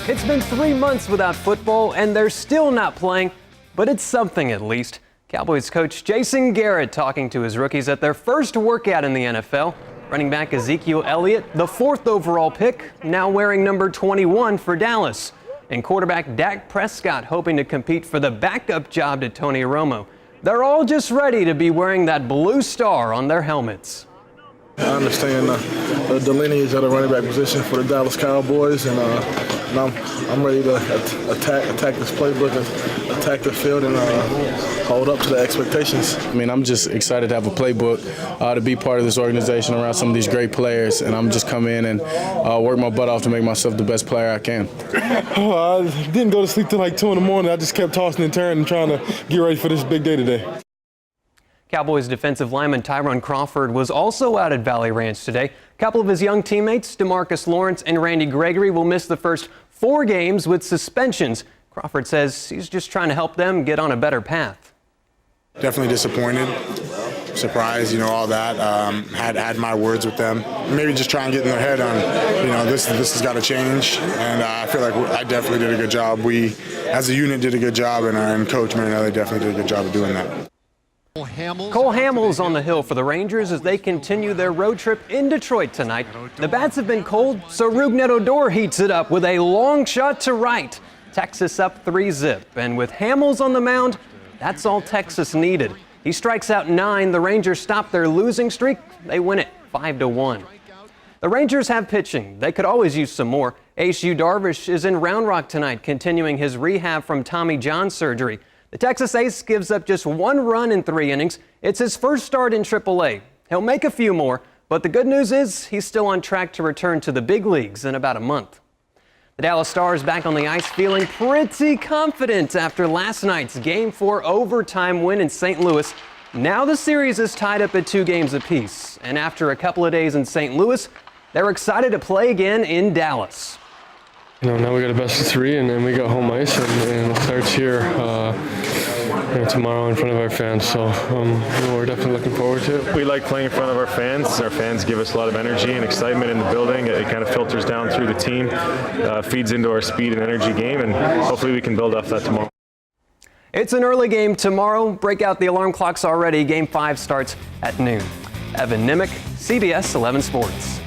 It's been 3 months without football, and they're still not playing, but it's something at least. Cowboys coach Jason Garrett talking to his rookies at their first workout in the NFL. Running back Ezekiel Elliott, the 4th overall pick, now wearing number 21 for Dallas. And quarterback Dak Prescott hoping to compete for the backup job to Tony Romo. They're all just ready to be wearing that blue star on their helmets. I understand the lineage of the running back position for the Dallas Cowboys, and I'm ready to attack this playbook, attack the field, and hold up to the expectations. I mean, I'm just excited to have a playbook, to be part of this organization around some of these great players, and I'm just come in and work my butt off to make myself the best player I can. I didn't go to sleep till like 2 in the morning. I just kept tossing and turning, trying to get ready for this big day today. Cowboys defensive lineman Tyrone Crawford was also out at Valley Ranch today. A couple of his young teammates, DeMarcus Lawrence and Randy Gregory, will miss the first 4 games with suspensions. Crawford says he's just trying to help them get on a better path. Definitely disappointed, surprised, all that. Had my words with them. Maybe just try and get in their head on, this has got to change. And I feel like I definitely did a good job. We, as a unit, did a good job, and Coach Marinelli definitely did a good job of doing that. Cole Hamels on the hill for the Rangers as they continue their road trip in Detroit tonight. The bats have been cold, so Rougned Odor heats it up with a long shot to right. Texas up 3-zip, and with Hamels on the mound, that's all Texas needed. He strikes out 9. The Rangers stop their losing streak. They win it 5-1. The Rangers have pitching. They could always use some more. Ace Yu Darvish is in Round Rock tonight, continuing his rehab from Tommy John surgery. The Texas ace gives up just 1 run in 3 innings. It's his first start in AAA. He'll make a few more, but the good news is he's still on track to return to the big leagues in about a month. The Dallas Stars back on the ice feeling pretty confident after last night's Game 4 overtime win in St. Louis. Now the series is tied up at 2 games apiece, and after a couple of days in St. Louis, they're excited to play again in Dallas. Now we got a best of 3, and then we got home ice, and it starts here tomorrow in front of our fans. So we're definitely looking forward to it. We like playing in front of our fans. Our fans give us a lot of energy and excitement in the building. It kind of filters down through the team, feeds into our speed and energy game, and hopefully we can build off that tomorrow. It's an early game tomorrow. Break out the alarm clocks already. Game 5 starts at noon. Evan Nimick, CBS 11 Sports.